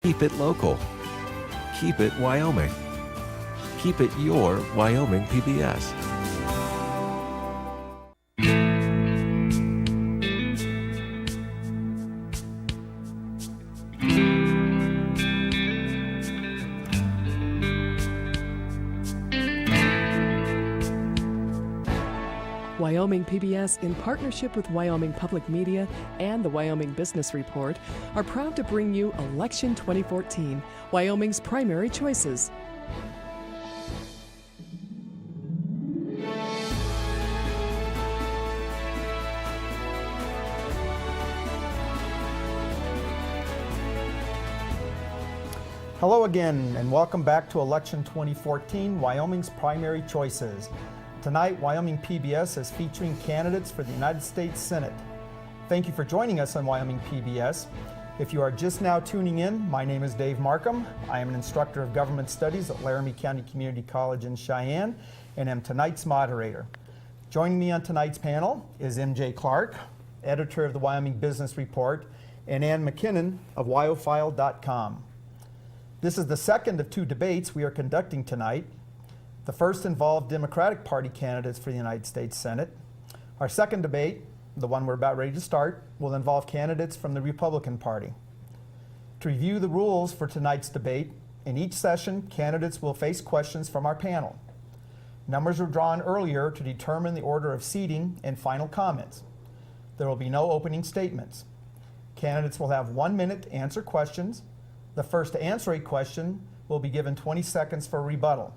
Keep it local. Keep it Wyoming. Keep it your Wyoming PBS. Wyoming PBS, in partnership with Wyoming Public Media and the Wyoming Business Report, are proud to bring you Election 2014, Wyoming's Primary Choices. Hello again, and welcome back to Election 2014, Wyoming's Primary Choices. Tonight, Wyoming PBS is featuring candidates for the United States Senate. Thank you for joining us on Wyoming PBS. If you are just now tuning in, my name is Dave Markham. I am an instructor of government studies at Laramie County Community College in Cheyenne and am tonight's moderator. Joining me on tonight's panel is MJ Clark, editor of the Wyoming Business Report, and Ann McKinnon of WyoFile.com. This is the second of two debates we are conducting tonight. The first involved Democratic Party candidates for the United States Senate. Our second debate, the one we're about ready to start, will involve candidates from the Republican Party. To review the rules for tonight's debate, in each session, candidates will face questions from our panel. Numbers were drawn earlier to determine the order of seating and final comments. There will be no opening statements. Candidates will have 1 minute to answer questions. The first to answer a question will be given 20 seconds for rebuttal,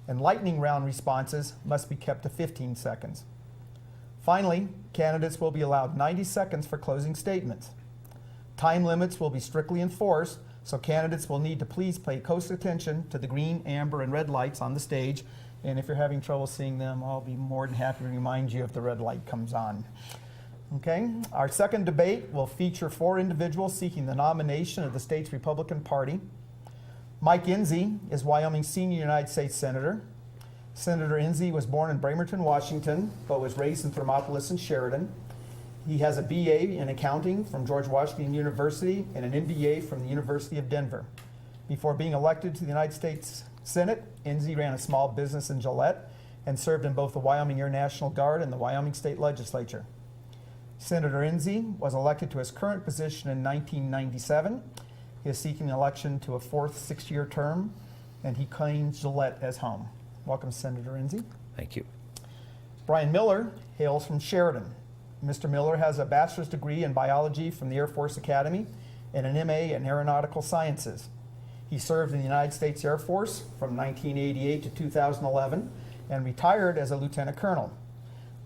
and lightning round responses must be kept to 15 seconds. Finally, candidates will be allowed 90 seconds for closing statements. Time limits will be strictly enforced, so candidates will need to please pay close attention to the green, amber, and red lights on the stage. And if you're having trouble seeing them, I'll be more than happy to remind you if the red light comes on. Okay, our second debate will feature 4 individuals seeking the nomination of the state's Republican Party. Mike Enzi is Wyoming's senior United States Senator. Senator Enzi was born in Bremerton, Washington, but was raised in Thermopolis and Sheridan. He has a BA in accounting from George Washington University and an MBA from the University of Denver. Before being elected to the United States Senate, Enzi ran a small business in Gillette and served in both the Wyoming Air National Guard and the Wyoming State Legislature. Senator Enzi was elected to his current position in 1997. He is seeking election to a 4th 6-year term, and he claims Gillette as home. Welcome, Senator Enzi. Thank you. Brian Miller hails from Sheridan. Mr. Miller has a bachelor's degree in biology from the Air Force Academy and an MA in aeronautical sciences. He served in the United States Air Force from 1988 to 2011 and retired as a lieutenant colonel.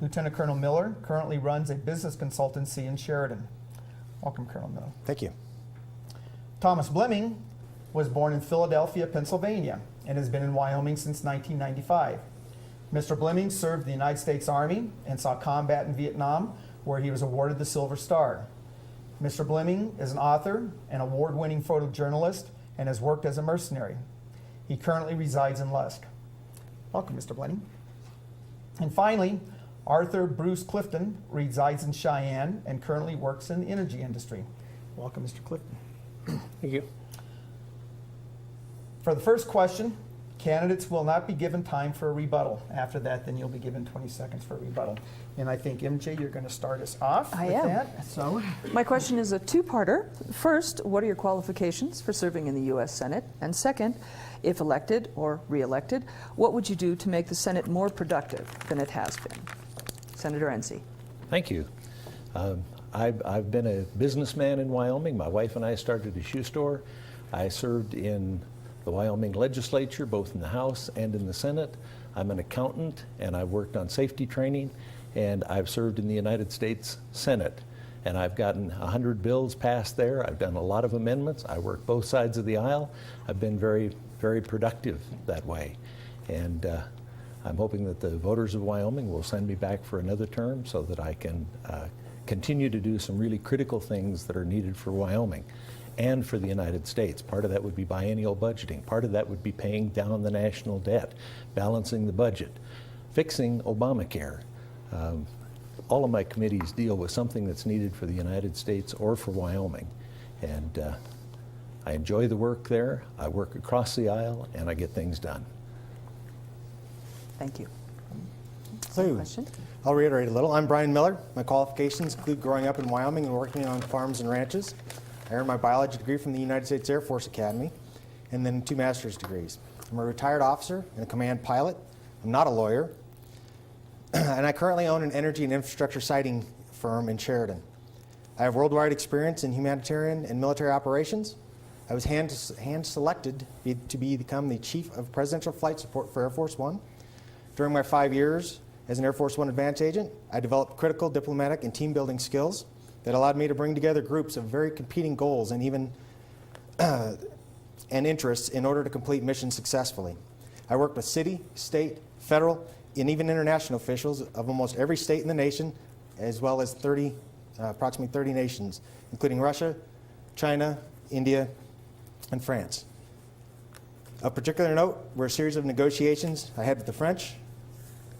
Lieutenant Colonel Miller currently runs a business consultancy in Sheridan. Welcome, Colonel Miller. Thank you. Thomas Blemming was born in Philadelphia, Pennsylvania, and has been in Wyoming since 1995. Mr. Blemming served the United States Army and saw combat in Vietnam, where he was awarded the Silver Star. Mr. Blemming is an author, an award-winning photojournalist, and has worked as a mercenary. He currently resides in Lusk. Welcome, Mr. Blemming. And finally, Arthur Bruce Clifton resides in Cheyenne and currently works in the energy industry. Welcome, Mr. Clifton. Thank you. For the first question, candidates will not be given time for a rebuttal. After that, then you'll be given 20 seconds for a rebuttal. And I think, MJ, you're going to start us off with that. So, my question is a two-parter. First, what are your qualifications for serving in the U.S. Senate? And second, if elected or re-elected, what would you do to make the Senate more productive than it has been? Senator Enzi. Thank you. I've been a businessman in Wyoming. My wife and I started a shoe store. I served in the Wyoming legislature, both in the House and in the Senate. I'm an accountant, and I've worked on safety training, and I've served in the United States Senate. And I've gotten 100 bills passed there. I've done a lot of amendments. I work both sides of the aisle. I've been very, very productive that way. And I'm hoping that the voters of Wyoming will send me back for another term so that I can continue to do some really critical things that are needed for Wyoming and for the United States. Part of that would be biennial budgeting. Part of that would be paying down the national debt, balancing the budget, fixing Obamacare. All of my committees deal with something that's needed for the United States or for Wyoming. And I enjoy the work there. I work across the aisle, and I get things done. Thank you. So, Question? I'll reiterate a little. I'm Brian Miller. My qualifications include growing up in Wyoming and working on farms and ranches. I earned my biology degree from the United States Air Force Academy, and then 2 master's degrees. I'm a retired officer and a command pilot. I'm not a lawyer. And I currently own an energy and infrastructure siting firm in Sheridan. I have worldwide experience in humanitarian and military operations. I was hand-selected to become the Chief of Presidential Flight Support for Air Force One. During my 5 years as an Air Force One advance agent, I developed critical diplomatic and team-building skills that allowed me to bring together groups of very competing goals and even and interests in order to complete missions successfully. I worked with city, state, federal, and even international officials of almost every state in the nation, as well as approximately 30 nations, including Russia, China, India, and France. Of particular note were a series of negotiations I had with the French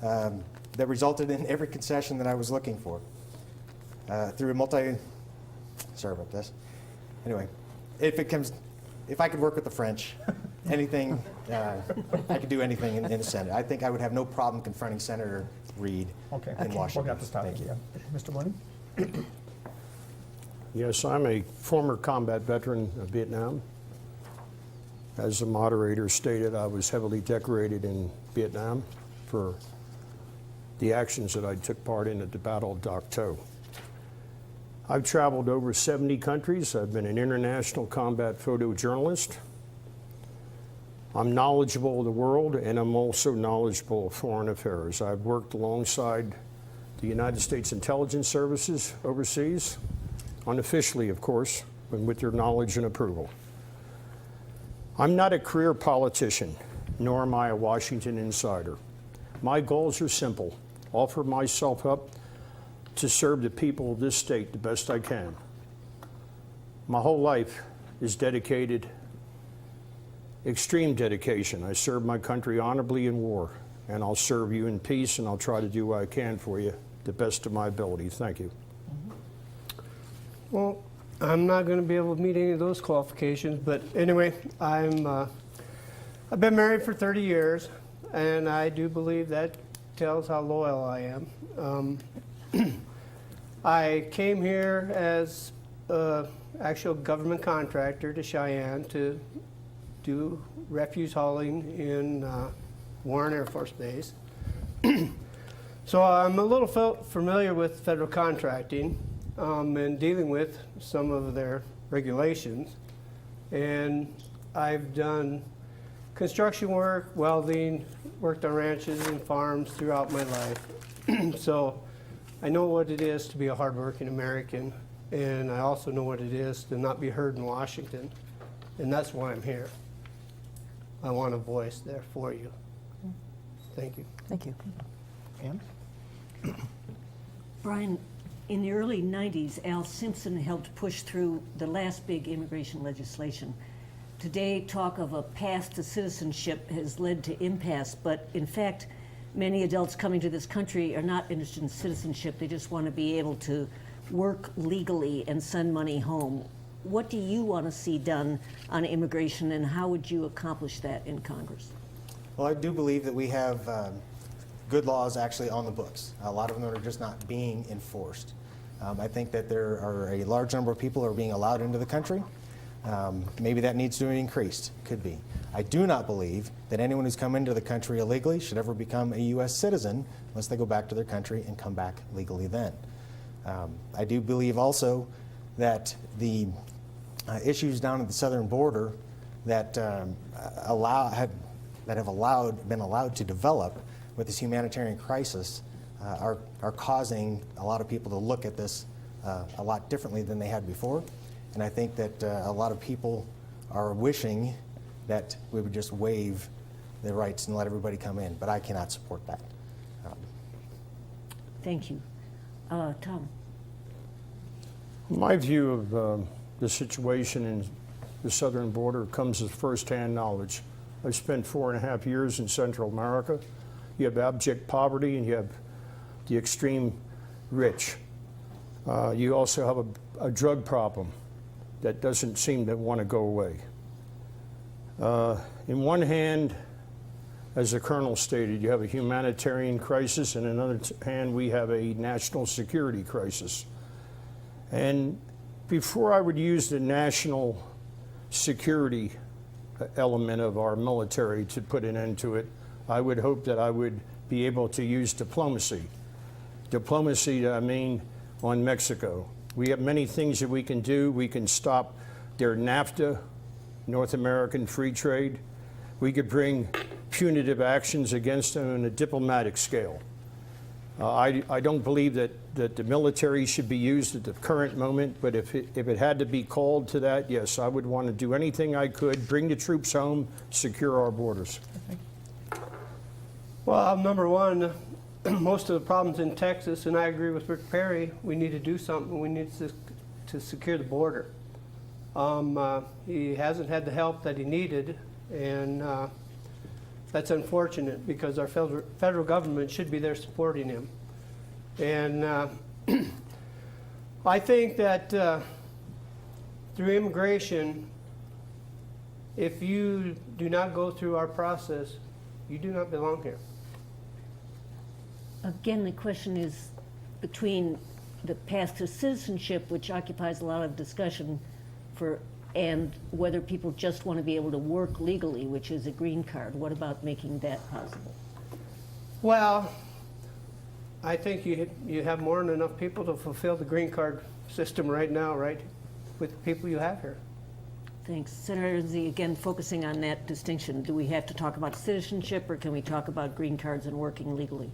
that resulted in every concession that I was looking for through a sorry about this. Anyway, if I could work with the French, anything, I could do anything in the Senate. I think I would have no problem confronting Senator Reid in Washington. We'll get this topic. Thank you. Mr. William? Yes, I'm a former combat veteran of Vietnam. As the moderator stated, I was heavily decorated in Vietnam for the actions that I took part in at the Battle of Dak To. I've traveled over 70 countries. I've been an international combat photojournalist. I'm knowledgeable of the world, and I'm also knowledgeable of foreign affairs. I've worked alongside the United States Intelligence Services overseas, unofficially, of course, and with their knowledge and approval. I'm not a career politician, nor am I a Washington insider. My goals are simple: offer myself up to serve the people of this state the best I can. My whole life is dedicated, extreme dedication. I served my country honorably in war, and I'll serve you in peace, and I'll try to do what I can for you the best of my ability. Thank you. Well, I'm not going to be able to meet any of those qualifications, but anyway, I've been married for 30 years, and I do believe that tells how loyal I am. I came here as an actual government contractor to Cheyenne to do refuse hauling in Warren Air Force Base. So I'm a little familiar with federal contracting and dealing with some of their regulations. And I've done construction work, welding, worked on ranches and farms throughout my life. So I know what it is to be a hardworking American, and I also know what it is to not be heard in Washington, and that's why I'm here. I want a voice there for you. Thank you. Thank you. Ann? Brian, in the early 90s, Al Simpson helped push through the last big immigration legislation. Today, talk of a path to citizenship has led to impasse, but in fact, many adults coming to this country are not interested in citizenship. They just want to be able to work legally and send money home. What do you want to see done on immigration, and how would you accomplish that in Congress? Well, I do believe that we have good laws actually on the books. A lot of them are just not being enforced. I think that there are a large number of people who are being allowed into the country. Maybe that needs to be increased, could be. I do not believe that anyone who's come into the country illegally should ever become a U.S. citizen unless they go back to their country and come back legally then. I do believe also that the issues down at the southern border that have been allowed to develop with this humanitarian crisis are causing a lot of people to look at this a lot differently than they had before. And I think that a lot of people are wishing that we would just waive the rights and let everybody come in, but I cannot support that. Thank you. Tom? My view of the situation in the southern border comes as firsthand knowledge. I spent 4.5 years in Central America. You have abject poverty and you have the extreme rich. You also have a drug problem. that doesn't seem to want to go away. In one hand, as the Colonel stated, you have a humanitarian crisis, and on the other hand, we have a national security crisis. And before I would use the national security element of our military to put an end to it, I would hope that I would be able to use diplomacy. Diplomacy, I mean, on Mexico. We have many things that we can do. We can stop their NAFTA, North American Free Trade. We could bring punitive actions against them on a diplomatic scale. I don't believe that the military should be used at the current moment, but if it had to be called to that, yes, I would want to do anything I could, bring the troops home, secure our borders. Well, number one, most of the problems in Texas, and I agree with Rick Perry, we need to do something. We need to secure the border. He hasn't had the help that he needed, and that's unfortunate because our federal government should be there supporting him. And I think that through immigration, if you do not go through our process, you do not belong here. Again, the question is between the path to citizenship, which occupies a lot of discussion, and whether people just want to be able to work legally, which is a green card. What about making that possible? Well, I think you have more than enough people to fulfill the green card system right now, right, with the people you have here. Thanks. Senator Enzi, again, focusing on that distinction, do we have to talk about citizenship, or can we talk about green cards and working legally?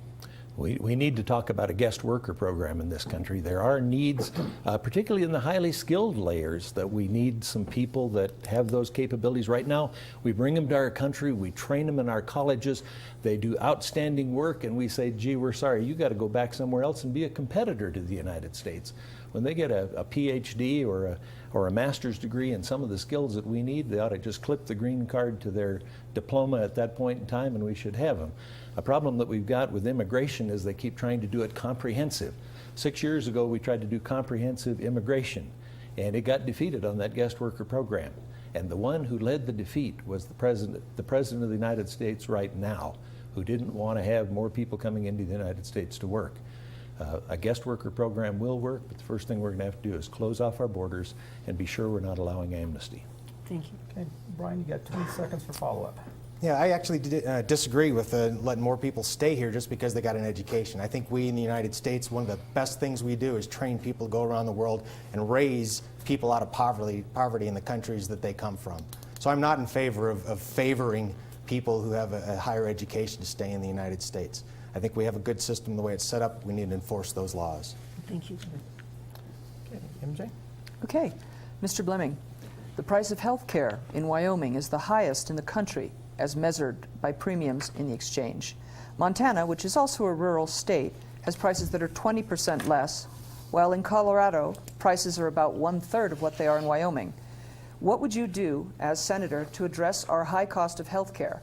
We need to talk about a guest worker program in this country. There are needs, particularly in the highly skilled layers, that we need some people that have those capabilities. Right now, we bring them to our country, we train them in our colleges, they do outstanding work, and we say, gee, we're sorry, you got to go back somewhere else and be a competitor to the United States. When they get a PhD or a master's degree in some of the skills that we need, they ought to just clip the green card to their diploma at that point in time, and we should have them. A problem that we've got with immigration is they keep trying to do it comprehensive. 6 years ago, we tried to do comprehensive immigration, and it got defeated on that guest worker program. And the one who led the defeat was the President of the United States right now, who didn't want to have more people coming into the United States to work. A guest worker program will work, but the first thing we're going to have to do is close off our borders and be sure we're not allowing amnesty. Thank you. Okay, Brian, you got 20 seconds for follow-up. Yeah, I actually disagree with letting more people stay here just because they got an education. I think we in the United States, one of the best things we do is train people to go around the world and raise people out of poverty in the countries that they come from. So I'm not in favor of favoring people who have a higher education to stay in the United States. I think we have a good system the way it's set up. We need to enforce those laws. Thank you. Okay, MJ? Okay, Mr. Blemming, the price of health care in Wyoming is the highest in the country as measured by premiums in the exchange. Montana, which is also a rural state, has prices that are 20% less, while in Colorado, prices are about 1/3 of what they are in Wyoming. What would you do as senator to address our high cost of health care?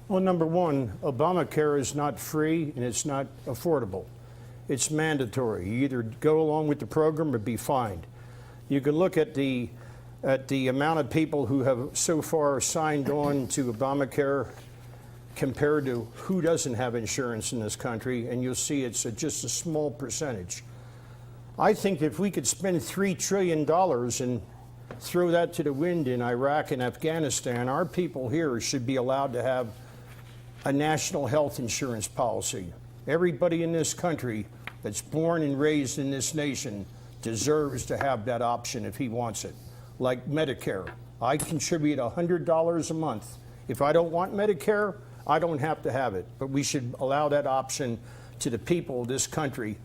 Well, number one, Obamacare is not free and it's not affordable. It's mandatory. You either go along with the program or be fined. You can look at the amount of people who have so far signed on to Obamacare compared to who doesn't have insurance in this country, and you'll see it's just a small percentage. I think if we could spend $3 trillion and throw that to the wind in Iraq and Afghanistan, our people here should be allowed to have a national health insurance policy. Everybody in this country that's born and raised in this nation deserves to have that option if he wants it. Like Medicare. I contribute $100 a month. If I don't want Medicare, I don't have to have it. But we should allow that option to the people of this country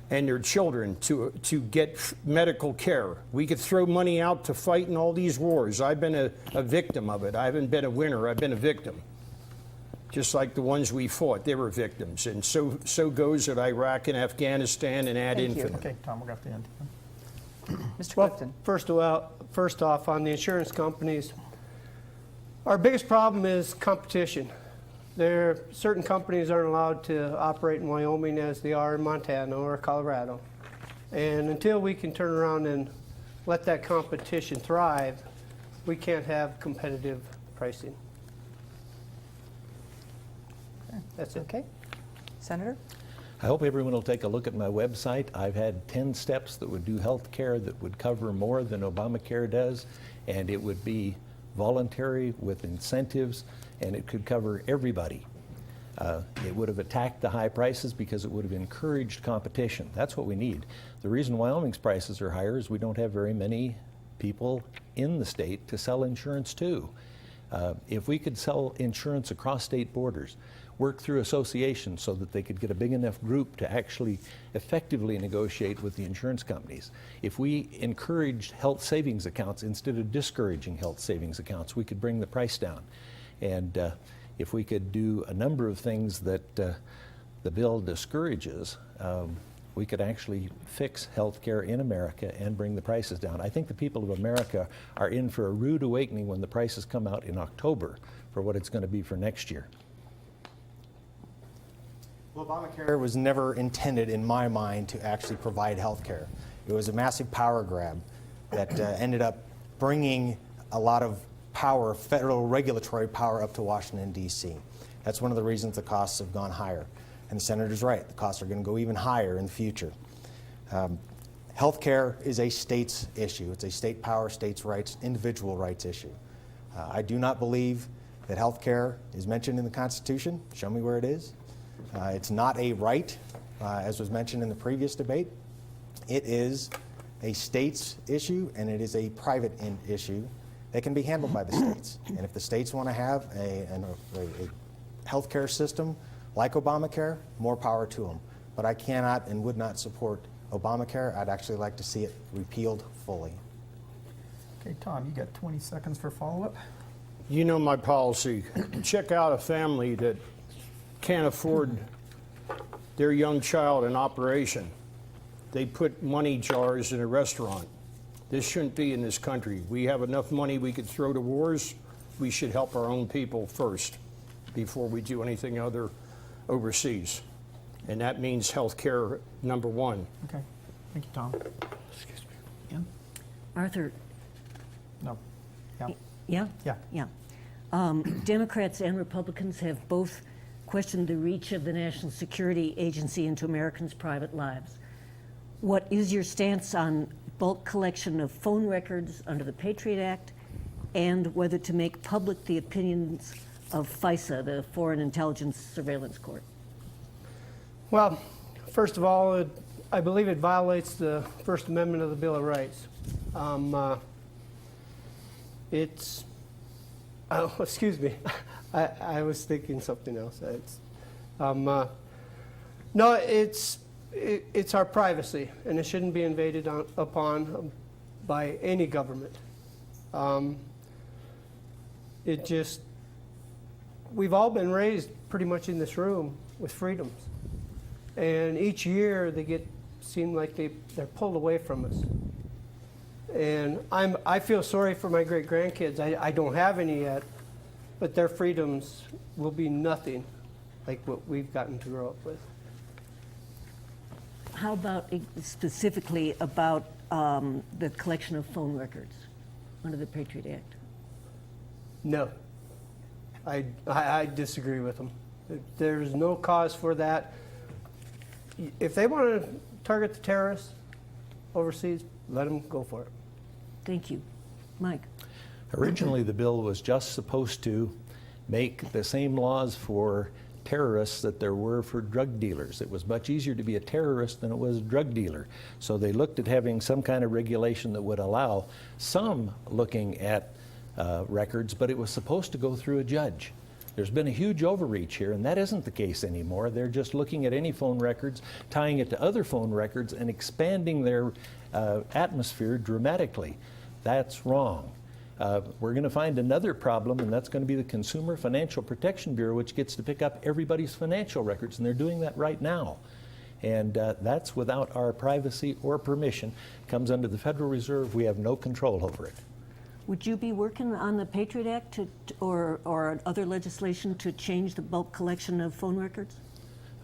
and their children to get medical care. We could throw money out to fight in all these wars. I've been a victim of it. I haven't been a winner, I've been a victim. Just like the ones we fought, they were victims. And so goes at Iraq and Afghanistan and ad infinitum. Okay, Tom, we're at the end. Mr. Well, Clifton. first off, on the insurance companies, our biggest problem is competition. Certain companies aren't allowed to operate in Wyoming as they are in Montana or Colorado. And until we can turn around and let that competition thrive, we can't have competitive pricing. That's it. Okay. Senator? I hope everyone will take a look at my website. I've had 10 steps that would do health care that would cover more than Obamacare does, and it would be voluntary with incentives, and it could cover everybody. It would have attacked the high prices because it would have encouraged competition. That's what we need. The reason Wyoming's prices are higher is we don't have very many people in the state to sell insurance to. If we could sell insurance across state borders, work through associations so that they could get a big enough group to actually effectively negotiate with the insurance companies. If we encouraged health savings accounts instead of discouraging health savings accounts, we could bring the price down. And if we could do a number of things that the bill discourages, we could actually fix health care in America and bring the prices down. I think the people of America are in for a rude awakening when the prices come out in October for what it's going to be for next year. Well, Obamacare was never intended, in my mind, to actually provide health care. It was a massive power grab that ended up bringing a lot of power, federal regulatory power, up to Washington, D.C. That's one of the reasons the costs have gone higher. And the senator's right, the costs are going to go even higher in the future. Health care is a state's issue. It's a state power, states' rights, individual rights issue. I do not believe that health care is mentioned in the Constitution. Show me where it is. It's not a right, as was mentioned in the previous debate. It is a state's issue, and it is a private issue that can be handled by the states. And if the states want to have a health care system like Obamacare, more power to them. But I cannot and would not support Obamacare. I'd actually like to see it repealed fully. Okay, Tom, you got 20 seconds for follow-up. You know my policy. Check out a family that can't afford their young child an operation. They put money jars in a restaurant. This shouldn't be in this country. We have enough money we could throw to wars. We should help our own people first before we do anything other overseas. And that means health care, number one. Okay, thank you, Tom. Excuse me. Ian? Arthur, No. Yeah. yeah? Yeah. Yeah. Democrats and Republicans have both questioned the reach of the National Security Agency into Americans' private lives. What is your stance on bulk collection of phone records under the Patriot Act, and whether to make public the opinions of FISA, the Foreign Intelligence Surveillance Court? Well, first of all, I believe it violates the First Amendment of the Bill of Rights. Oh, excuse me. I was thinking something else. No, it's our privacy, and it shouldn't be invaded upon by any government. We've all been raised pretty much in this room with freedoms, and each year seem like they're pulled away from us. And I feel sorry for my great grandkids. I don't have any yet, but their freedoms will be nothing like what we've gotten to grow up with. How about specifically about the collection of phone records under the Patriot Act? No, I disagree with them. There's no cause for that. If they want to target the terrorists overseas, let them go for it. Thank you. Mike? Originally, the bill was just supposed to make the same laws for terrorists that there were for drug dealers. It was much easier to be a terrorist than it was a drug dealer. So they looked at having some kind of regulation that would allow some looking at records, but it was supposed to go through a judge. There's been a huge overreach here, and that isn't the case anymore. They're just looking at any phone records, tying it to other phone records, and expanding their atmosphere dramatically. That's wrong. We're going to find another problem, and that's going to be the Consumer Financial Protection Bureau, which gets to pick up everybody's financial records, and they're doing that right now. And that's without our privacy or permission. Comes under the Federal Reserve. We have no control over it. Would you be working on the Patriot Act or other legislation to change the bulk collection of phone records?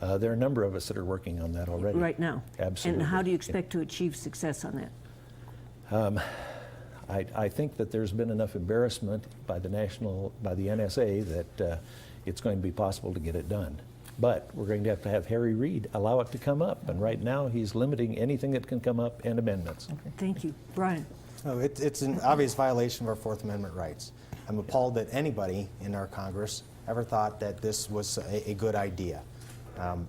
There are a number of us that are working on that already. Right now? Absolutely. And how do you expect to achieve success on that? I think that there's been enough embarrassment by the NSA that it's going to be possible to get it done. But we're going to have Harry Reid allow it to come up, and right now he's limiting anything that can come up and amendments. Thank you. Brian? No, it's an obvious violation of our Fourth Amendment rights. I'm appalled that anybody in our Congress ever thought that this was a good idea.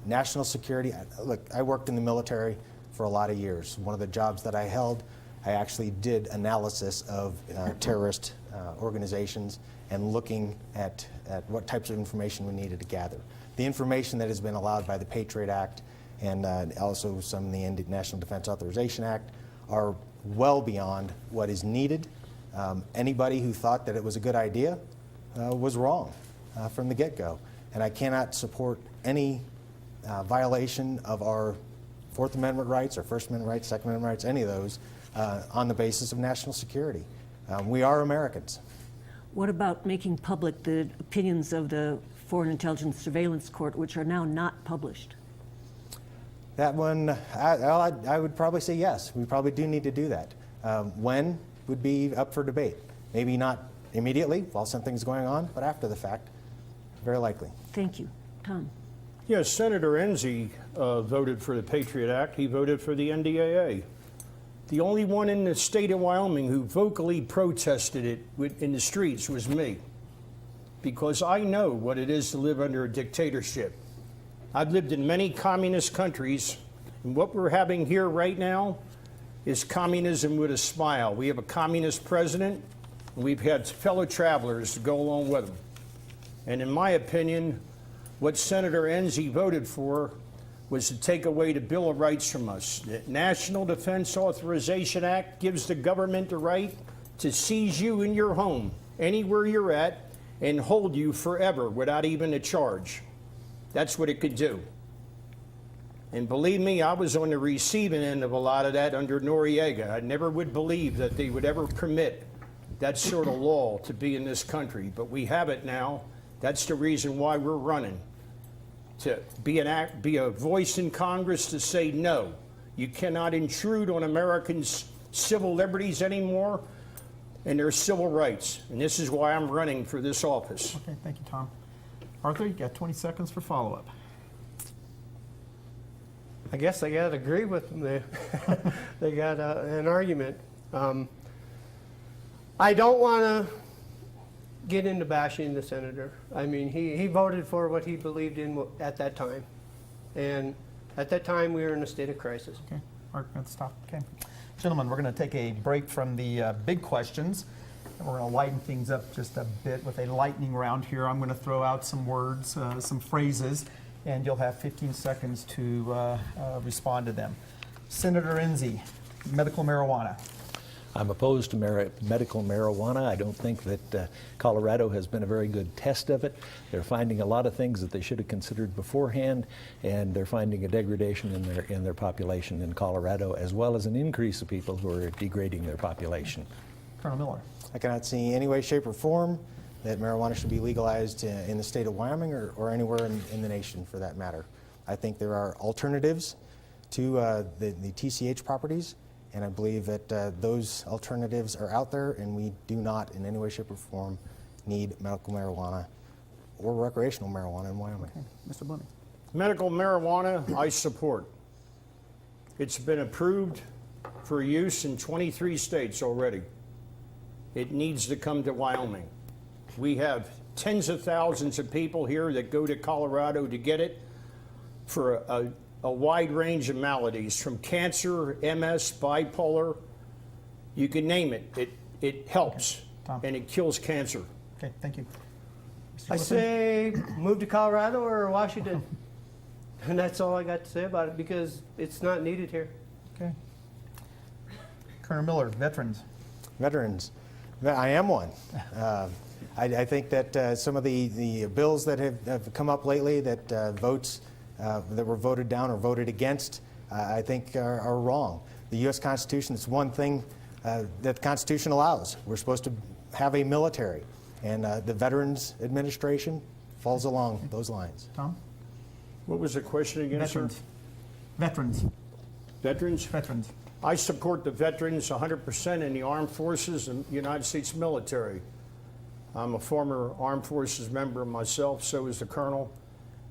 National security, look, I worked in the military for a lot of years. One of the jobs that I held, I actually did analysis of terrorist organizations and looking at what types of information we needed to gather. The information that has been allowed by the Patriot Act and also some of the National Defense Authorization Act are well beyond what is needed. Anybody who thought that it was a good idea was wrong from the get-go. And I cannot support any violation of our Fourth Amendment rights or First Amendment rights, Second Amendment rights, any of those, on the basis of national security. We are Americans. What about making public the opinions of the Foreign Intelligence Surveillance Court, which are now not published? That one, I would probably say yes. We probably do need to do that. When would be up for debate. Maybe not immediately while something's going on, but after the fact, very likely. Thank you. Tom? Yes, Senator Enzi voted for the Patriot Act. He voted for the NDAA. The only one in the state of Wyoming who vocally protested it in the streets was me, because I know what it is to live under a dictatorship. I've lived in many communist countries, and what we're having here right now is communism with a smile. We have a communist president, and we've had fellow travelers to go along with him. And in my opinion, what Senator Enzi voted for was to take away the Bill of Rights from us. The National Defense Authorization Act gives the government the right to seize you in your home, anywhere you're at, and hold you forever without even a charge. That's what it could do. And believe me, I was on the receiving end of a lot of that under Noriega. I never would believe that they would ever permit that sort of law to be in this country, but we have it now. That's the reason why we're running, to be a voice in Congress to say no. You cannot intrude on Americans' civil liberties anymore and their civil rights. And this is why I'm running for this office. Okay, thank you, Tom. Arthur, you got 20 seconds for follow-up. I guess I got to agree with them. They got an argument. I don't want to get into bashing the senator. I mean, he voted for what he believed in at that time. And at that time, we were in a state of crisis. Okay, Art, let's stop. Okay. Gentlemen, we're going to take a break from the big questions. And we're going to lighten things up just a bit with a lightning round here. I'm going to throw out some words, some phrases, and you'll have 15 seconds to respond to them. Senator Enzi, medical marijuana. I'm opposed to medical marijuana. I don't think that Colorado has been a very good test of it. They're finding a lot of things that they should have considered beforehand, and they're finding a degradation in their population in Colorado, as well as an increase of people who are degrading their population. Colonel Miller. I cannot see any way, shape, or form that marijuana should be legalized in the state of Wyoming or anywhere in the nation for that matter. I think there are alternatives to the TCH properties, and I believe that those alternatives are out there, and we do not in any way, shape, or form need medical marijuana or recreational marijuana in Wyoming. Okay. Mr. Blooming. Medical marijuana, I support. It's been approved for use in 23 states already. It needs to come to Wyoming. We have tens of thousands of people here that go to Colorado to get it for a wide range of maladies, from cancer, MS, bipolar, you can name it. It helps, okay. And it kills cancer. Okay, thank you. Mr. I Clifton? say move to Colorado or Washington. And that's all I got to say about it, because it's not needed here. Okay. Colonel Miller, veterans. Veterans. I am one. I think that some of the bills that have come up lately that that were voted down or voted against, I think are wrong. The U.S. Constitution is one thing that the Constitution allows. We're supposed to have a military, and the Veterans Administration falls along those lines. Tom? What was the question again, Veterans. sir? Veterans. Veterans? Veterans. I support the veterans 100% in the armed forces and United States military. I'm a former armed forces member myself, so is the colonel,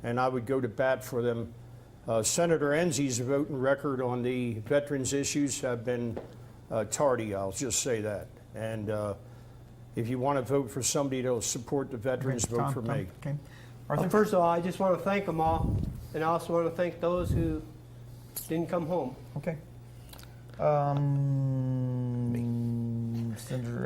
and I would go to bat for them. Senator Enzi's voting record on the veterans issues have been tardy, I'll just say that. And if you want to vote for somebody that'll support the veterans, vote for me. Okay. Arthur? First of all, I just want to thank them all, and I also want to thank those who didn't come home. Okay. Senator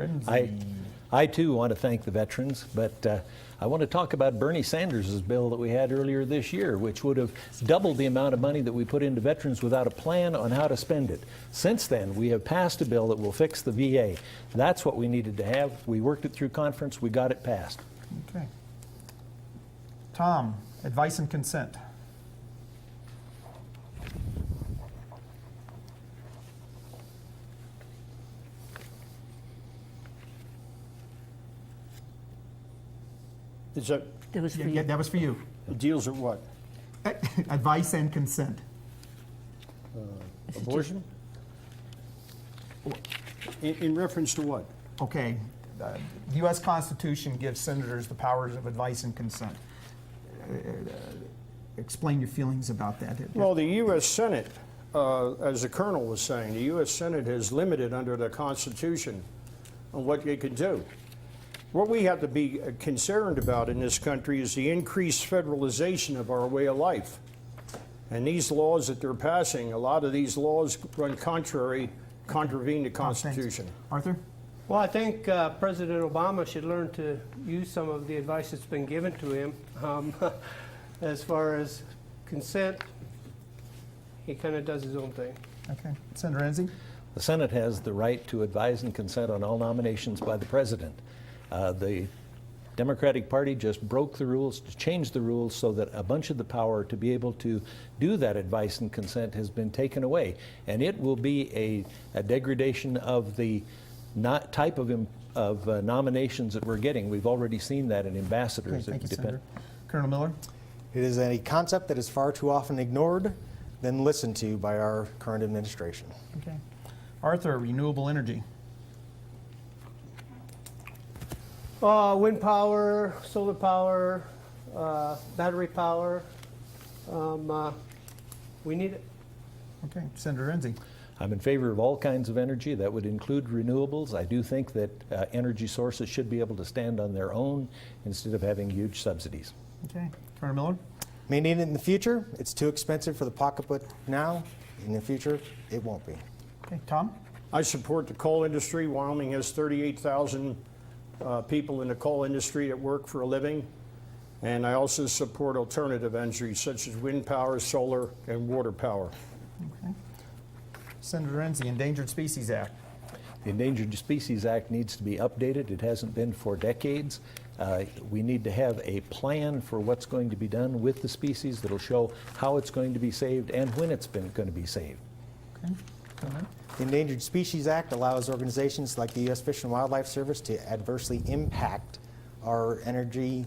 Enzi. I too want to thank the veterans, but I want to talk about Bernie Sanders' bill that we had earlier this year, which would have doubled the amount of money that we put into veterans without a plan on how to spend it. Since then, we have passed a bill that will fix the VA. That's what we needed to have. We worked it through conference. We got it passed. Okay. Tom, advice and consent. Is that, That was for Yeah, you. that was for you. it deals with what? Advice and consent. Abortion? In reference to what? Okay. The U.S. Constitution gives senators the powers of advice and consent. Explain your feelings about that. Well, the U.S. Senate, as the colonel was saying, the U.S. Senate is limited under the Constitution on what they can do. What we have to be concerned about in this country is the increased federalization of our way of life. And these laws that they're passing, a lot of these laws run contravene the Constitution. Arthur? Well, I think President Obama should learn to use some of the advice that's been given to him. As far as consent, he kind of does his own thing. Okay. Senator Enzi? The Senate has the right to advise and consent on all nominations by the president. The Democratic Party just broke the rules, changed the rules so that a bunch of the power to be able to do that advice and consent has been taken away. And it will be a degradation of the type of nominations that we're getting. We've already seen that in ambassadors. Okay, thank you, Senator. Colonel Miller? It is a concept that is far too often ignored than listened to by our current administration. Okay. Arthur, renewable energy. Wind power, solar power, battery power. We need it. Okay. Senator Enzi? I'm in favor of all kinds of energy. That would include renewables. I do think that energy sources should be able to stand on their own instead of having huge subsidies. Okay. Colonel Miller? May need it in the future. It's too expensive for the pocketbook now. In the future, it won't be. Okay. Tom? I support the coal industry. Wyoming has 38,000 people in the coal industry that work for a living. And I also support alternative energy such as wind power, solar, and water power. Okay. Senator Enzi, Endangered Species Act. The Endangered Species Act needs to be updated. It hasn't been for decades. We need to have a plan for what's going to be done with the species that'll show how it's going to be saved and when it's going to be saved. Okay. Go ahead. The Endangered Species Act allows organizations like the U.S. Fish and Wildlife Service to adversely impact our energy,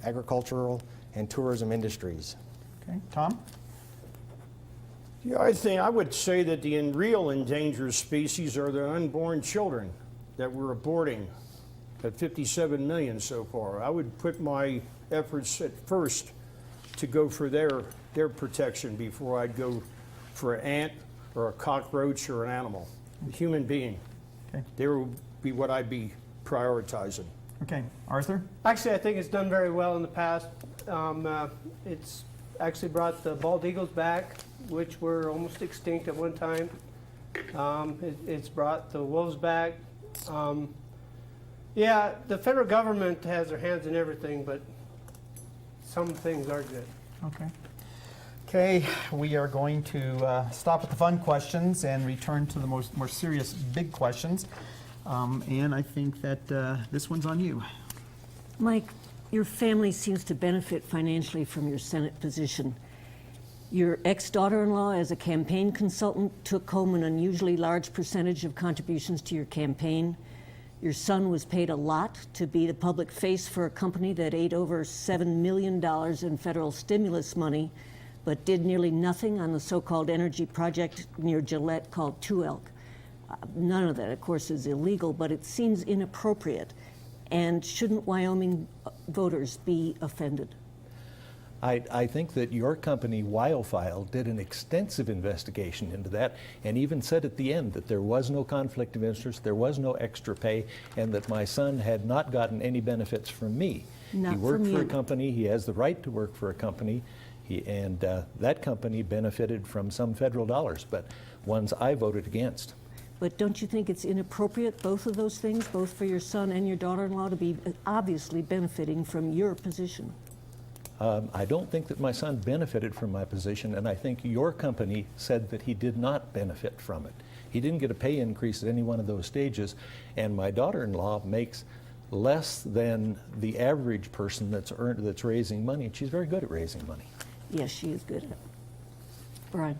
agricultural, and tourism industries. Okay. Tom? Yeah, I would say that the real endangered species are the unborn children that we're aborting at 57 million so far. I would put my efforts at first to go for their protection before I'd go for an ant or a cockroach or an animal. A human being. Okay. They would be what I'd be prioritizing. Okay. Arthur? Actually, I think it's done very well in the past. It's actually brought the bald eagles back, which were almost extinct at one time. It's brought the wolves back. Yeah, the federal government has their hands in everything, but some things are good. Okay. Okay, we are going to stop with the fun questions and return to the more serious big questions. And I think that this one's on you. Mike, your family seems to benefit financially from your Senate position. Your ex-daughter-in-law, as a campaign consultant, took home an unusually large percentage of contributions to your campaign. Your son was paid a lot to be the public face for a company that ate over $7 million in federal stimulus money but did nearly nothing on the so-called energy project near Gillette called Two Elk. None of that, of course, is illegal, but it seems inappropriate. And shouldn't Wyoming voters be offended? I think that your company, WyoFile, did an extensive investigation into that and even said at the end that there was no conflict of interest, there was no extra pay, and that my son had not gotten any benefits from me. Not he worked from for a you. company, he has the right to work for a company, and that company benefited from some federal dollars, but ones I voted against. But don't you think it's inappropriate, both of those things, both for your son and your daughter-in-law, to be obviously benefiting from your position? I don't think that my son benefited from my position, and I think your company said that he did not benefit from it. He didn't get a pay increase at any one of those stages, and my daughter-in-law makes less than the average person that's raising money, and she's very good at raising money. Yes, she is good at it. Brian?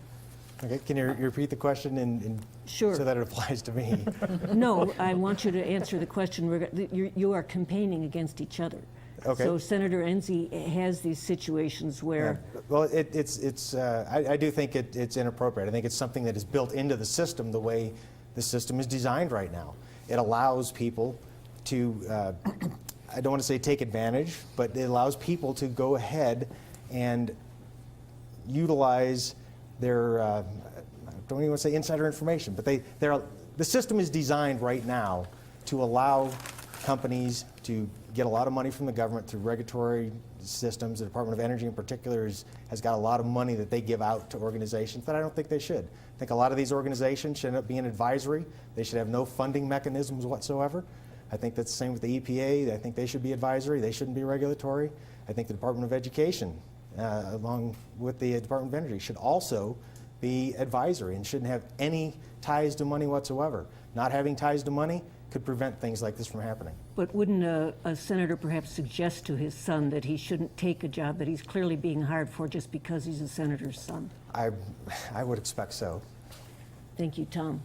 Okay, can you repeat the question Sure. so that it applies to me? No, I want you to answer the question. You are campaigning against each other. Okay. So Senator Enzi has these situations where Well, I do think it's inappropriate. I think it's something that is built into the system the way the system is designed right now. It allows people to, I don't want to say take advantage, but it allows people to go ahead and utilize their, I don't even want to say insider information, but the system is designed right now to allow companies to get a lot of money from the government through regulatory systems. The Department of Energy in particular has got a lot of money that they give out to organizations that I don't think they should. I think a lot of these organizations should end up being advisory. They should have no funding mechanisms whatsoever. I think that's the same with the EPA. I think they should be advisory. They shouldn't be regulatory. I think the Department of Education, along with the Department of Energy, should also be advisory and shouldn't have any ties to money whatsoever. Not having ties to money could prevent things like this from happening. But wouldn't a senator perhaps suggest to his son that he shouldn't take a job that he's clearly being hired for just because he's a senator's son? I would expect so. Thank you, Tom.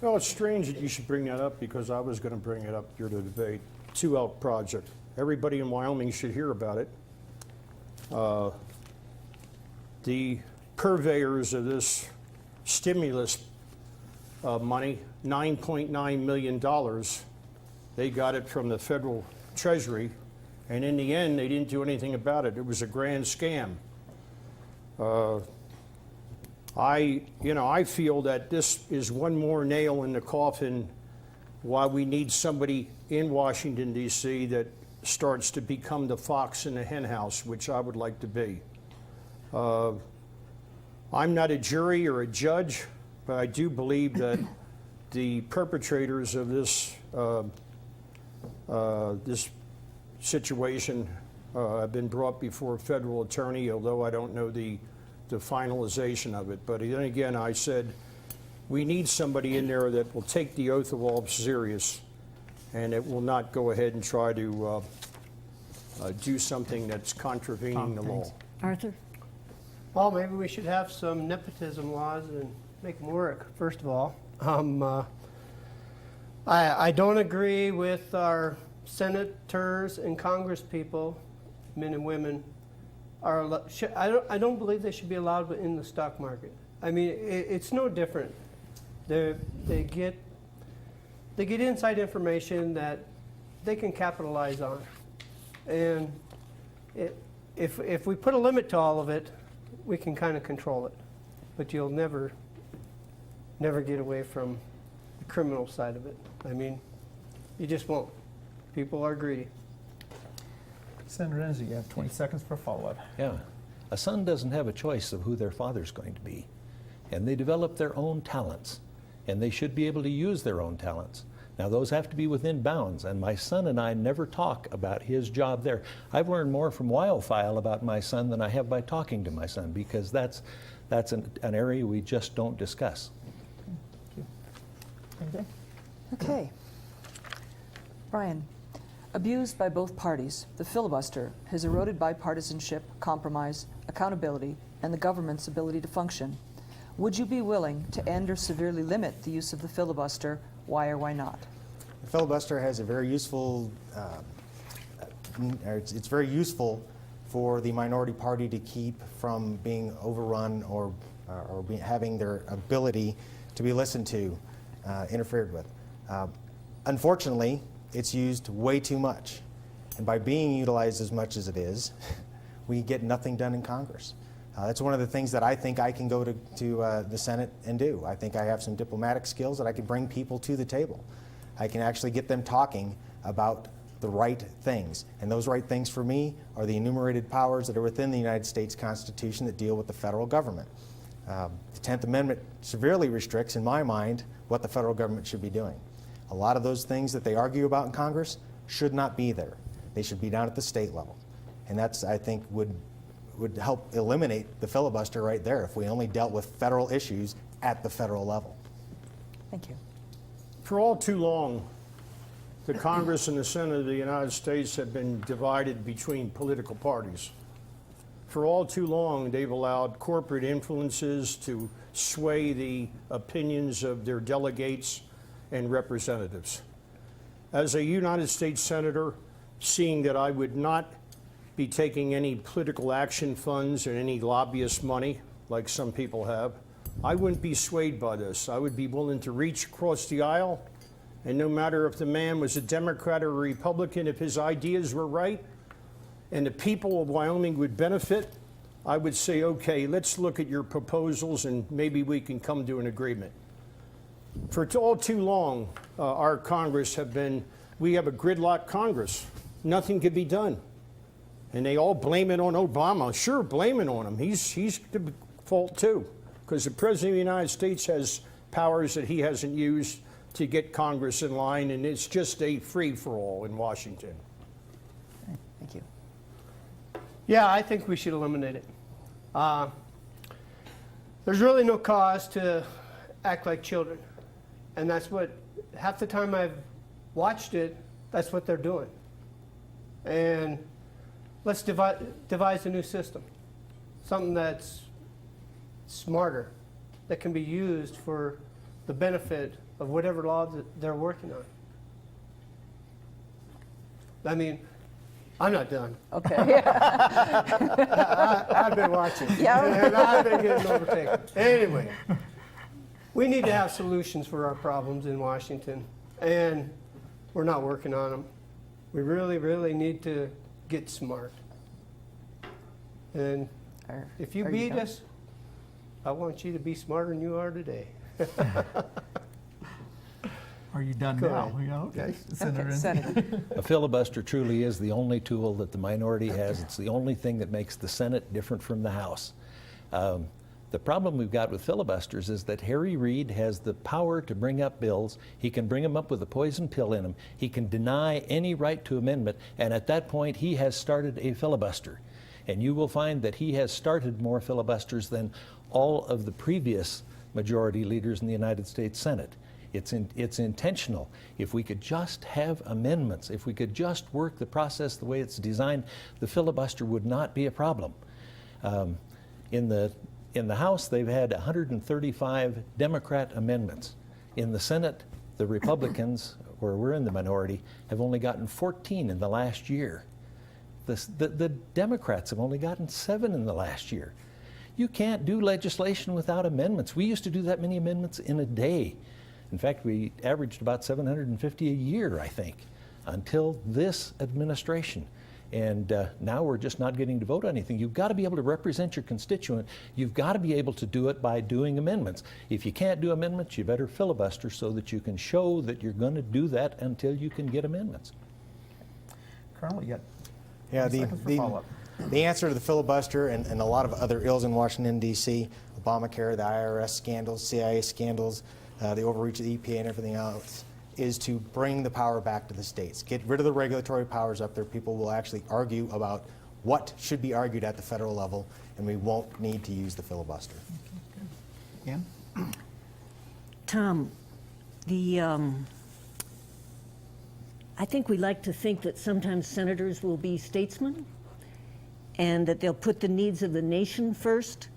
Well, it's strange that you should bring that up because I was going to bring it up here to debate. Two Elk Project. Everybody in Wyoming should hear about it. The purveyors of this stimulus money, $9.9 million, they got it from the federal treasury, and in the end, they didn't do anything about it. It was a grand scam. I feel that this is one more nail in the coffin why we need somebody in Washington, D.C. that starts to become the fox in the henhouse, which I would like to be. I'm not a jury or a judge, but I do believe that the perpetrators of this this situation have been brought before a federal attorney, although I don't know the finalization of it. But then again, I said we need somebody in there that will take the oath of office serious, and it will not go ahead and try to do something that's contravening the law. Arthur? Well, maybe we should have some nepotism laws and make them work, first of all. I don't agree with our senators and congresspeople, men and women, I don't believe they should be allowed in the stock market. I mean, it's no different. They get inside information that they can capitalize on. And if we put a limit to all of it, we can kind of control it. But you'll never get away from the criminal side of it. I mean, you just won't. People are greedy. Senator Enzi, you have 20 seconds for a follow-up. Yeah. A son doesn't have a choice of who their father's going to be. And they develop their own talents. And they should be able to use their own talents. Now, those have to be within bounds. And my son and I never talk about his job there. I've learned more from WyoFile about my son than I have by talking to my son, because that's an area we just don't discuss. Okay. Brian, abused by both parties, the filibuster has eroded bipartisanship, compromise, accountability, and the government's ability to function. Would you be willing to end or severely limit the use of the filibuster? Why or why not? The filibuster has a very useful, it's very useful for the minority party to keep from being overrun or having their ability to be listened to interfered with. Unfortunately, it's used way too much. And by being utilized as much as it is, we get nothing done in Congress. That's one of the things that I think I can go to the Senate and do. I think I have some diplomatic skills that I can bring people to the table. I can actually get them talking about the right things. And those right things for me are the enumerated powers that are within the United States Constitution that deal with the federal government. The 10th Amendment severely restricts, in my mind, what the federal government should be doing. A lot of those things that they argue about in Congress should not be there. They should be down at the state level. And that's, I think, would help eliminate the filibuster right there if we only dealt with federal issues at the federal level. Thank you. For all too long, the Congress and the Senate of the United States have been divided between political parties. For all too long, they've allowed corporate influences to sway the opinions of their delegates and representatives. As a United States Senator, seeing that I would not be taking any political action funds or any lobbyist money, like some people have, I wouldn't be swayed by this. I would be willing to reach across the aisle, and no matter if the man was a Democrat or a Republican, if his ideas were right and the people of Wyoming would benefit, I would say, okay, let's look at your proposals and maybe we can come to an agreement. For all too long, our Congress we have a gridlock Congress. Nothing can be done. And they all blame it on Obama. Sure, blame it on him. He's the fault too, because the President of the United States has powers that he hasn't used to get Congress in line, and it's just a free-for-all in Washington. Okay, thank you. Yeah, I think we should eliminate it. There's really no cause to act like children. And that's what, half the time I've watched it, that's what they're doing. And let's devise a new system, something that's smarter, that can be used for the benefit of whatever law that they're working on. I mean, I'm not done. Okay. I've been watching, Yeah. and I've been getting overtaken. Anyway, we need to have solutions for our problems in Washington, and we're not working on them. We really, really need to get smart. And if you beat us, I want you to be smarter than you are today. Are you done Go now? ahead. Yeah, okay. Okay, Senator. Senator. A filibuster truly is the only tool that the minority has. It's the only thing that makes the Senate different from the House. The problem we've got with filibusters is that Harry Reid has the power to bring up bills. He can bring them up with a poison pill in them. He can deny any right to amendment, and at that point he has started a filibuster. And you will find that he has started more filibusters than all of the previous majority leaders in the United States Senate. It's intentional. If we could just have amendments, if we could just work the process the way it's designed, the filibuster would not be a problem. In the House, they've had 135 Democrat amendments. In the Senate, the Republicans, where we're in the minority, have only gotten 14 in the last year. The Democrats have only gotten 7 in the last year. You can't do legislation without amendments. We used to do that many amendments in a day. In fact, we averaged about 750 a year, I think, until this administration. And now we're just not getting to vote on anything. You've got to be able to represent your constituent. You've got to be able to do it by doing amendments. If you can't do amendments, you better filibuster so that you can show that you're going to do that until you can get amendments. Colonel, you Yeah, got seconds for follow-up. the answer to the filibuster and a lot of other ills in Washington, D.C., Obamacare, the IRS scandals, CIA scandals, the overreach of the EPA and everything else, is to bring the power back to the states. Get rid of the regulatory powers up there. People will actually argue about what should be argued at the federal level, and we won't need to use the filibuster. Ann? Tom, I think we like to think that sometimes senators will be statesmen and that they'll put the needs of the nation first,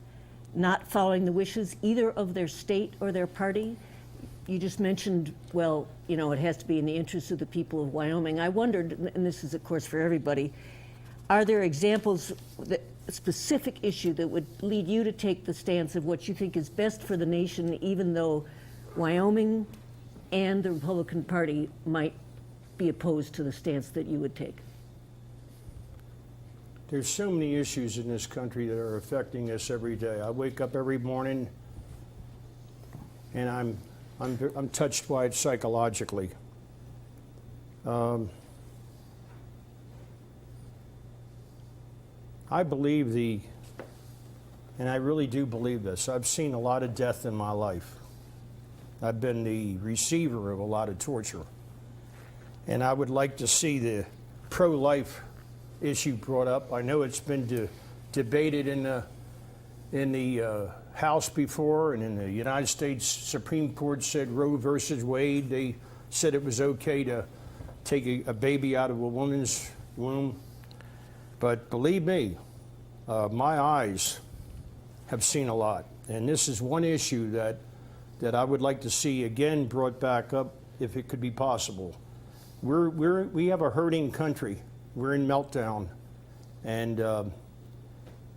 not following the wishes either of their state or their party. You just mentioned, well, you know, it has to be in the interest of the people of Wyoming. I wondered, and this is of course for everybody, are there examples, a specific issue that would lead you to take the stance of what you think is best for the nation, even though Wyoming and the Republican Party might be opposed to the stance that you would take? There's so many issues in this country that are affecting us every day. I wake up every morning and I'm touched by it psychologically. I believe and I really do believe this, I've seen a lot of death in my life. I've been the receiver of a lot of torture. And I would like to see the pro-life issue brought up. I know it's been debated in the House before, and in the United States Supreme Court said Roe versus Wade. They said it was okay to take a baby out of a woman's womb. But believe me, my eyes have seen a lot. And this is one issue that I would like to see again brought back up if it could be possible. We have a hurting country. We're in meltdown. And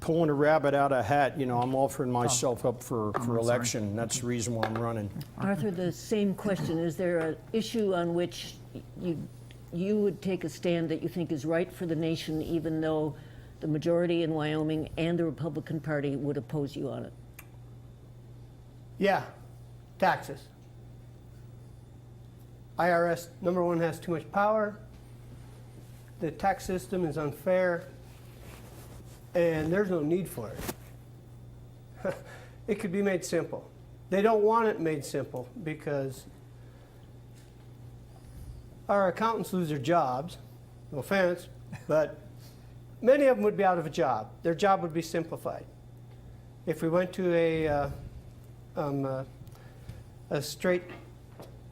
pulling a rabbit out of a hat, I'm offering myself up for election. That's the reason why I'm running. Arthur, the same question. Is there an issue on which you would take a stand that you think is right for the nation, even though the majority in Wyoming and the Republican Party would oppose you on it? Yeah, taxes. IRS, number one, has too much power. The tax system is unfair, and there's no need for it. It could be made simple. They don't want it made simple because our accountants lose their jobs. No offense, but many of them would be out of a job. Their job would be simplified. If we went to a straight,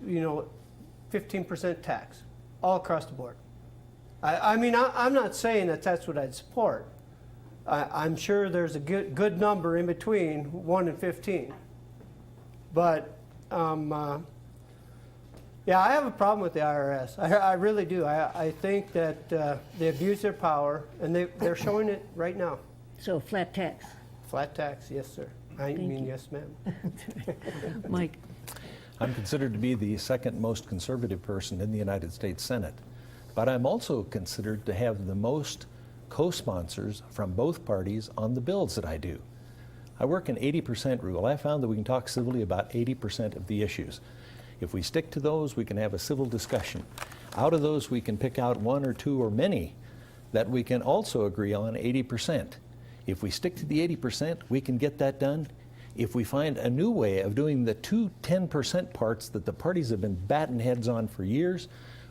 15% tax all across the board. I'm not saying that that's what I'd support. I'm sure there's a good number in between 1 and 15. But yeah, I have a problem with the IRS. I really do. I think that they abuse their power, and they're showing it right now. So flat tax. Flat tax, yes, sir. Yes, ma'am. Mike. I'm considered to be the second most conservative person in the United States Senate, but I'm also considered to have the most co-sponsors from both parties on the bills that I do. I work an 80% rule. I found that we can talk civilly about 80% of the issues. If we stick to those, we can have a civil discussion. Out of those, we can pick out one or two or many that we can also agree on 80%. If we stick to the 80%, we can get that done. If we find a new way of doing the two 10% parts that the parties have been batting heads on for years,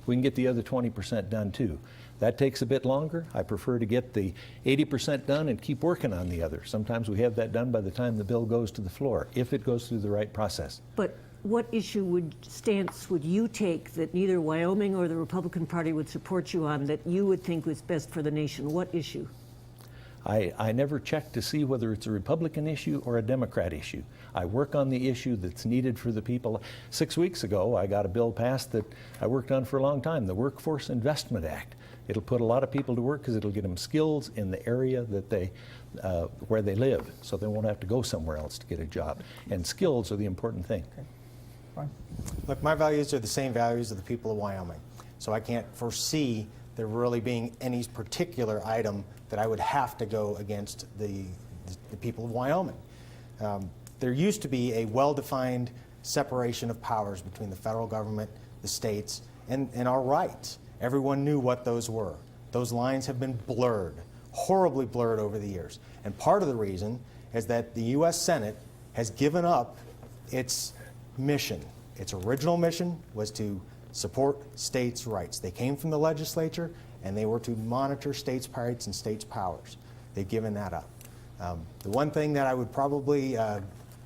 we can get the other 20% done too. That takes a bit longer. I prefer to get the 80% done and keep working on the other. Sometimes we have that done by the time the bill goes to the floor, if it goes through the right process. But what stance would you take that neither Wyoming or the Republican Party would support you on that you would think was best for the nation? What issue? I never check to see whether it's a Republican issue or a Democrat issue. I work on the issue that's needed for the people. 6 weeks ago, I got a bill passed that I worked on for a long time, the Workforce Investment Act. It'll put a lot of people to work because it'll get them skills in the area that where they live, so they won't have to go somewhere else to get a job. And skills are the important thing. Okay. Fine. Look, my values are the same values of the people of Wyoming, so I can't foresee there really being any particular item that I would have to go against the people of Wyoming. There used to be a well-defined separation of powers between the federal government, the states, and our rights. Everyone knew what those were. Those lines have been blurred, horribly blurred over the years. And part of the reason is that the U.S. Senate has given up its mission. Its original mission was to support states' rights. They came from the legislature, and they were to monitor states' rights and states' powers. They've given that up. The one thing that I would probably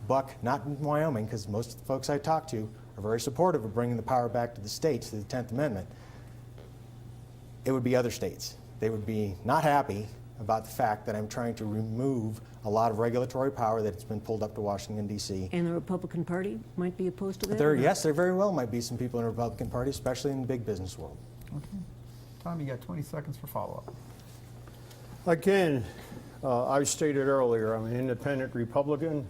buck, not in Wyoming, because most of the folks I talk to are very supportive of bringing the power back to the states, to the 10th Amendment, it would be other states. They would be not happy about the fact that I'm trying to remove a lot of regulatory power that's been pulled up to Washington, D.C. And the Republican Party might be opposed to that? Yes, there very well might be some people in the Republican Party, especially in the big business world. Okay. Tom, you got 20 seconds for follow-up. Again, I stated earlier, I'm an independent Republican.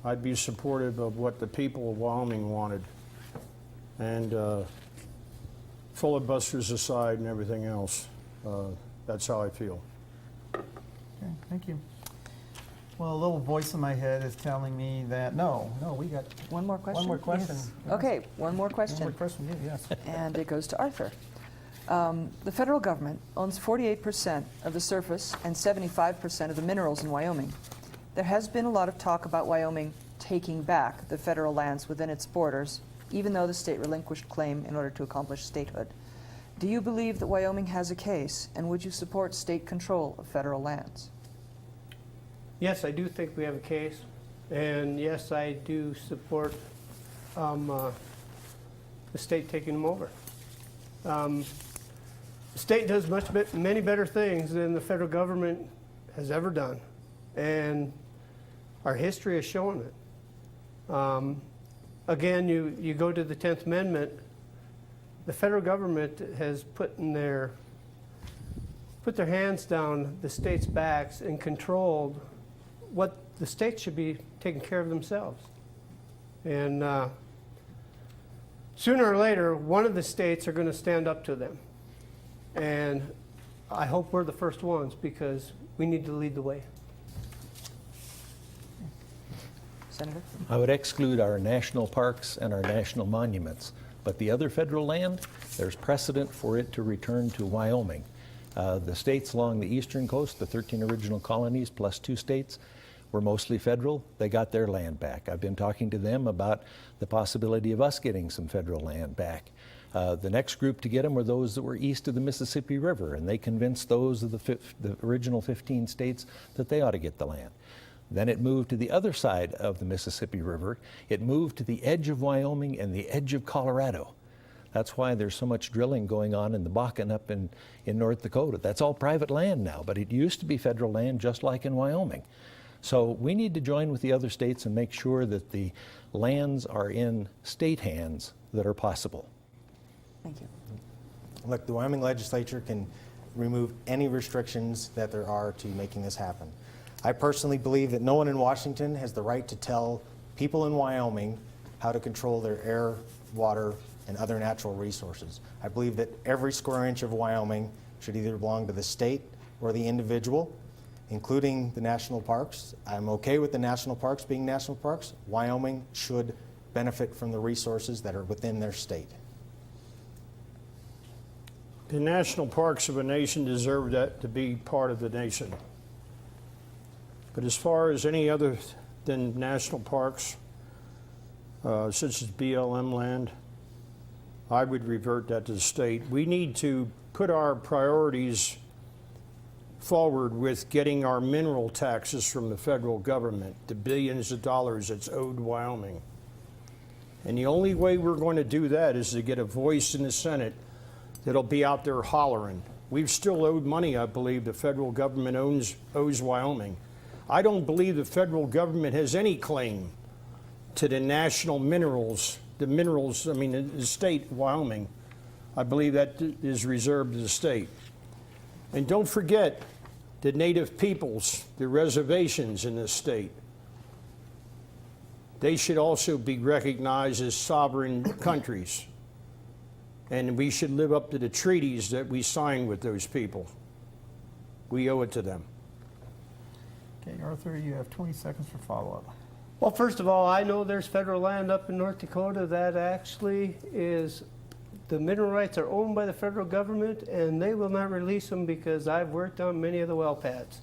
I'd be supportive of what the people of Wyoming wanted. And filibusters aside and everything else, that's how I feel. Okay, thank you. Well, a little voice in my head is telling me that no, we got One more question? one more question. Yes. Yes. Okay, one more question. One more question, yes. And it goes to Arthur. The federal government owns 48% of the surface and 75% of the minerals in Wyoming. There has been a lot of talk about Wyoming taking back the federal lands within its borders, even though the state relinquished claim in order to accomplish statehood. Do you believe that Wyoming has a case, and would you support state control of federal lands? Yes, I do think we have a case, and yes, I do support the state taking them over. The state does many better things than the federal government has ever done, and our history has shown it. Again, you go to the 10th Amendment, the federal government has put their hands down the states' backs and controlled what the states should be taking care of themselves. And sooner or later, one of the states are going to stand up to them. And I hope we're the first ones, because we need to lead the way. Senator? I would exclude our national parks and our national monuments, but the other federal land, there's precedent for it to return to Wyoming. The states along the eastern coast, the 13 original colonies plus 2 states, were mostly federal. They got their land back. I've been talking to them about the possibility of us getting some federal land back. The next group to get them were those that were east of the Mississippi River, and they convinced those of the original 15 states that they ought to get the land. Then it moved to the other side of the Mississippi River. It moved to the edge of Wyoming and the edge of Colorado. That's why there's so much drilling going on in the Bakken up in North Dakota. That's all private land now, but it used to be federal land just like in Wyoming. So we need to join with the other states and make sure that the lands are in state hands that are possible. Thank you. Look, the Wyoming legislature can remove any restrictions that there are to making this happen. I personally believe that no one in Washington has the right to tell people in Wyoming how to control their air, water, and other natural resources. I believe that every square inch of Wyoming should either belong to the state or the individual, including the national parks. I'm okay with the national parks being national parks. Wyoming should benefit from the resources that are within their state. The national parks of a nation deserve that to be part of the nation. But as far as any other than national parks, such as BLM land, I would revert that to the state. We need to put our priorities forward with getting our mineral taxes from the federal government, the billions of dollars that's owed Wyoming. And the only way we're going to do that is to get a voice in the Senate that'll be out there hollering. We've still owed money, I believe, the federal government owes Wyoming. I don't believe the federal government has any claim to the national minerals, the state of Wyoming. I believe that is reserved to the state. And don't forget the native peoples, the reservations in this state. They should also be recognized as sovereign countries. And we should live up to the treaties that we signed with those people. We owe it to them. Okay, Arthur, you have 20 seconds for follow-up. Well, first of all, I know there's federal land up in North Dakota that actually is, the mineral rights are owned by the federal government, and they will not release them because I've worked on many of the well pads.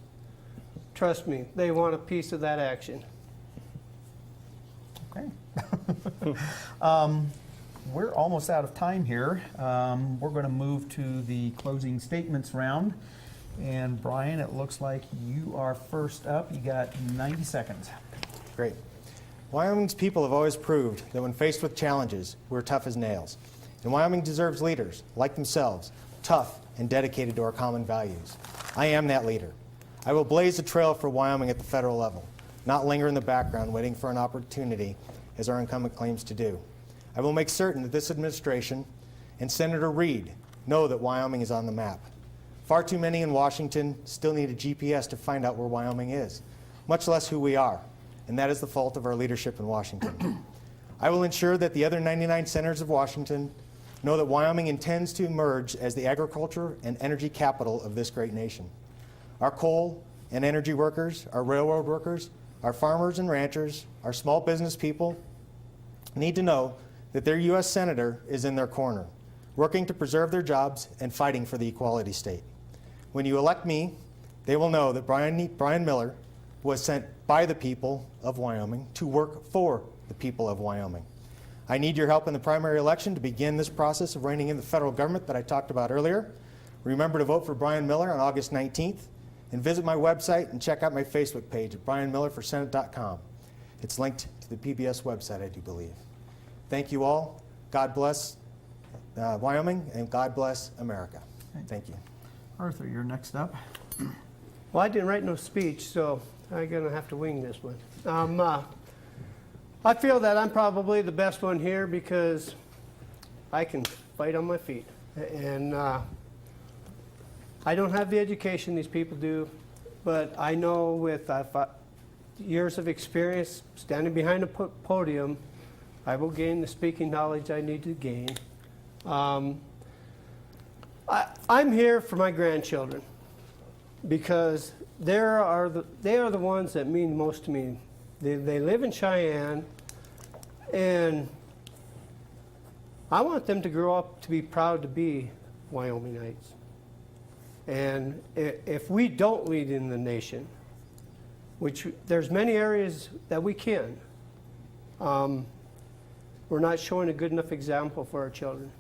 Trust me, they want a piece of that action. Okay. We're almost out of time here. We're going to move to the closing statements round. And Brian, it looks like you are first up. You got 90 seconds. Great. Wyoming's people have always proved that when faced with challenges, we're tough as nails. And Wyoming deserves leaders, like themselves, tough and dedicated to our common values. I am that leader. I will blaze a trail for Wyoming at the federal level, not linger in the background waiting for an opportunity, as our incumbent claims to do. I will make certain that this administration and Senator Reed know that Wyoming is on the map. Far too many in Washington still need a GPS to find out where Wyoming is, much less who we are, and that is the fault of our leadership in Washington. I will ensure that the other 99 senators of Washington know that Wyoming intends to emerge as the agriculture and energy capital of this great nation. Our coal and energy workers, our railroad workers, our farmers and ranchers, our small business people need to know that their U.S. Senator is in their corner, working to preserve their jobs and fighting for the equality state. When you elect me, they will know that Brian Miller was sent by the people of Wyoming to work for the people of Wyoming. I need your help in the primary election to begin this process of reining in the federal government that I talked about earlier. Remember to vote for Brian Miller on August 19th, and visit my website and check out my Facebook page at brianmillerforsenate.com. It's linked to the PBS website, I do believe. Thank you all. God bless Wyoming, and God bless America. Thank you. Arthur, you're next up. Well, I didn't write no speech, so I'm going to have to wing this one. I feel that I'm probably the best one here because I can fight on my feet. And I don't have the education these people do, but I know with years of experience standing behind a podium, I will gain the speaking knowledge I need to gain. I'm here for my grandchildren because they are the ones that mean most to me. They live in Cheyenne, and I want them to grow up to be proud to be Wyomingites. And if we don't lead in the nation, which there's many areas that we can, we're not showing a good enough example for our children.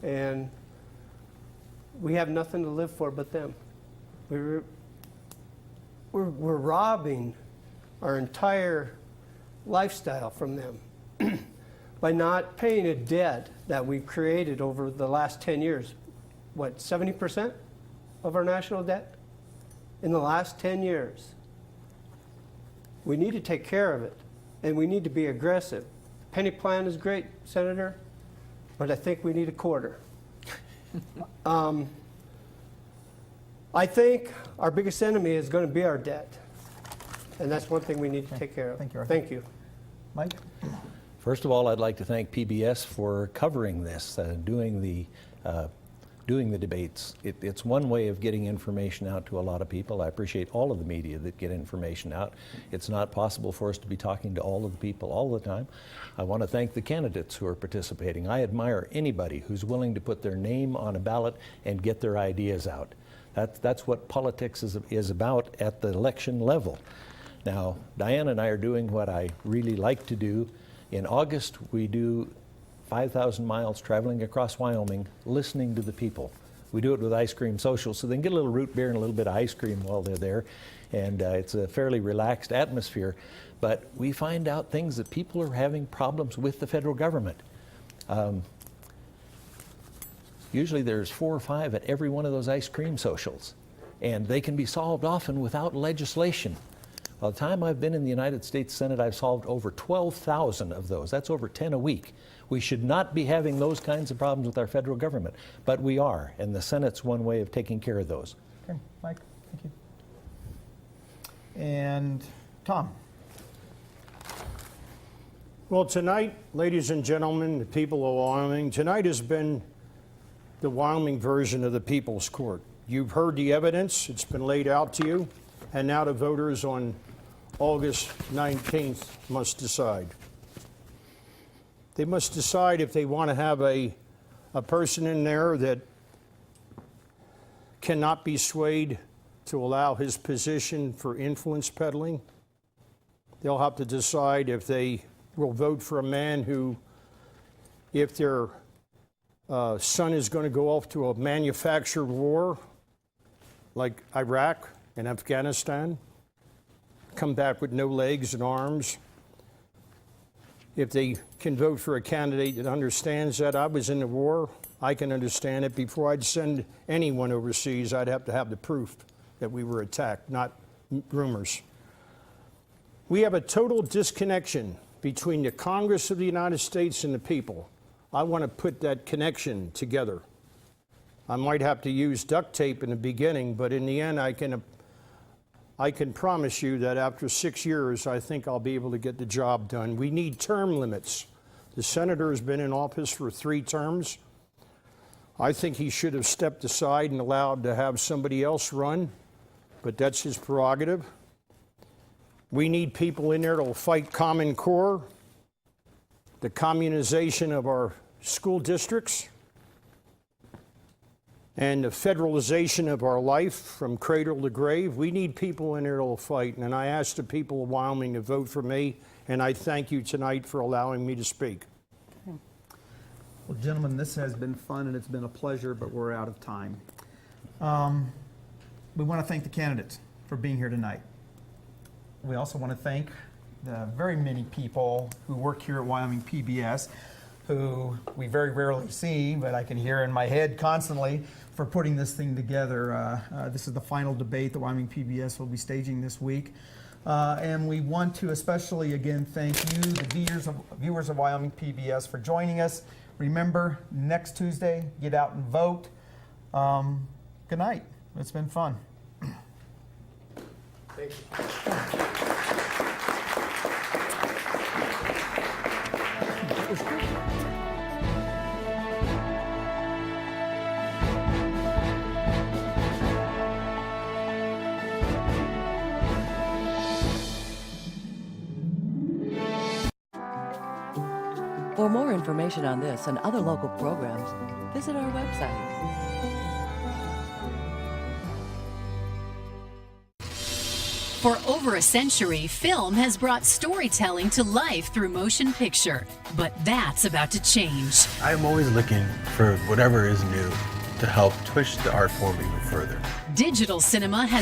And we have nothing to live for but them. We're robbing our entire lifestyle from them by not paying a debt that we've created over the last 10 years. What, 70% of our national debt in the last 10 years? We need to take care of it, and we need to be aggressive. Penny plan is great, Senator, but I think we need a quarter. I think our biggest enemy is going to be our debt, and that's one thing we need to take care of. Thank you, Arthur. Thank you. Mike? First of all, I'd like to thank PBS for covering this, doing the debates. It's one way of getting information out to a lot of people. I appreciate all of the media that get information out. It's not possible for us to be talking to all of the people all the time. I want to thank the candidates who are participating. I admire anybody who's willing to put their name on a ballot and get their ideas out. That's what politics is about at the election level. Now, Diane and I are doing what I really like to do. In August, we do 5,000 miles traveling across Wyoming, listening to the people. We do it with Ice Cream Social, so they can get a little root beer and a little bit of ice cream while they're there. And it's a fairly relaxed atmosphere. But we find out things that people are having problems with the federal government. Usually there's 4 or 5 at every one of those ice cream socials. And they can be solved often without legislation. By the time I've been in the United States Senate, I've solved over 12,000 of those. That's over 10 a week. We should not be having those kinds of problems with our federal government, but we are, and the Senate's one way of taking care of those. Okay, Mike, thank you. And Tom? Well, tonight, ladies and gentlemen, the people of Wyoming, tonight has been the Wyoming version of the People's Court. You've heard the evidence, it's been laid out to you, and now the voters on August 19th must decide. They must decide if they want to have a person in there that cannot be swayed to allow his position for influence peddling. They'll have to decide if they will vote for a man who, if their son is going to go off to a manufactured war like Iraq and Afghanistan, come back with no legs and arms. If they can vote for a candidate that understands that I was in the war, I can understand it. Before I'd send anyone overseas, I'd have to have the proof that we were attacked, not rumors. We have a total disconnection between the Congress of the United States and the people. I want to put that connection together. I might have to use duct tape in the beginning, but in the end, I can promise you that after 6 years, I think I'll be able to get the job done. We need term limits. The senator has been in office for 3 terms. I think he should have stepped aside and allowed to have somebody else run, but that's his prerogative. We need people in there that will fight Common Core, the communization of our school districts, and the federalization of our life from cradle to grave. We need people in there that will fight, and I ask the people of Wyoming to vote for me, and I thank you tonight for allowing me to speak. Well, gentlemen, this has been fun and it's been a pleasure, but we're out of time. We want to thank the candidates for being here tonight. We also want to thank the very many people who work here at Wyoming PBS, who we very rarely see, but I can hear in my head constantly, for putting this thing together. This is the final debate that Wyoming PBS will be staging this week. And we want to especially, again, thank you, the viewers of Wyoming PBS, for joining us. Remember, next Tuesday, get out and vote. Good night. It's been fun. Thank you. For more information on this and other local programs, visit our website. For over a century, film has brought storytelling to life through motion picture. But that's about to change. I'm always looking for whatever is new to help push the art form even further. Digital cinema has